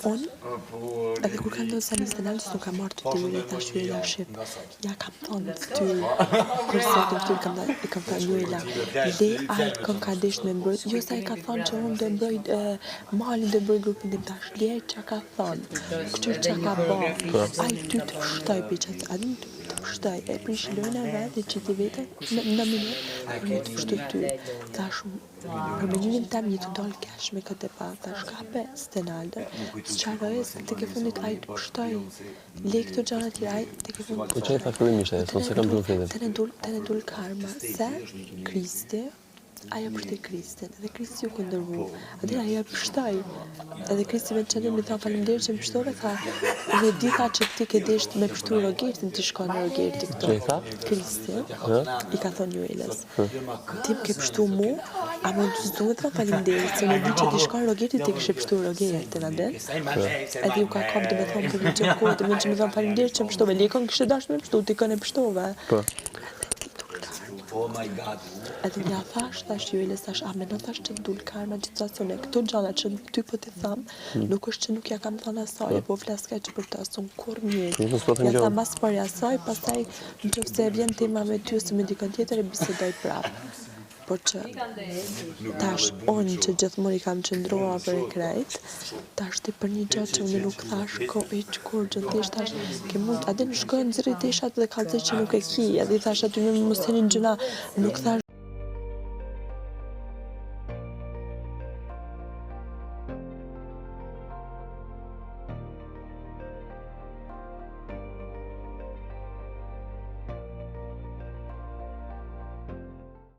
Unë, edhe kur ka ndodhur sa nisë penal, nuk ka marrë të tyre, thash Juela shif. Ja kam thonë të tyre, kur sot të tyre i kam thënë Juela, le ai këm ka desh me mbrojt, jo sa i ka thonë që unë do mbroj malin, do mbroj grupin tim tash, le çka ka thonë, këtyr çka ka bë, ai ty të pështoj piqat, a din të pështoj, e prish lojna vetë, që ti vete, në minutë, për një të pështoj ty, tash për mendimin tim një të dal kesh me këtë pa, tash ka pesë Stenaldo, sqaroj se tek e fundit ai të pështoj, le këto gjëra të ai tek e fundit. Po çfarë tha fillimisht ai, se kam dëgjuar fjalën. Te ne dul karma se Kristi ajo pështoi Kristin, edhe Kristi ju kundërvu. Atë ajo e pështoi. Edhe Kristi me çelën më tha faleminderit që më pështove, tha, unë di tha që ti ke desh me pështuar Rogertin, ti shkon në Rogerti këto. Çe tha? Kristi i ka thonë Juelës. Ti ke pështuar mu, a mund të duhet të faleminderit, se më di që ti shkon në Rogerti, ti kishe pështuar Rogertin, a den? Edhe ju ka kap dhe me thonë për një gjë kohë, dhe më që më thonë faleminderit që më pështove, lekon kishte dashur me pështu, ti kënë e pështove. Edhe ja thash Juelës, thash, a menon thash që dul karma gjithë situacione, këto gjalla që ty po t'i tham, nuk është që nuk ja kam thënë asaj, po flas që për të asun kur mirë. Ja tha mas për asaj, pastaj nëse vjen tema me ty ose me dikën tjetër e bisedoj prapë. Por që tash unë që gjithmonë i kam qëndruar për e krejt, tash ti për një gjë që unë nuk thash kur gjithisht tash ke mund, a dhe në shkojnë zëri deshat dhe kalëzit që nuk e ki, edhe i thash aty në mos të një gjëna, nuk thash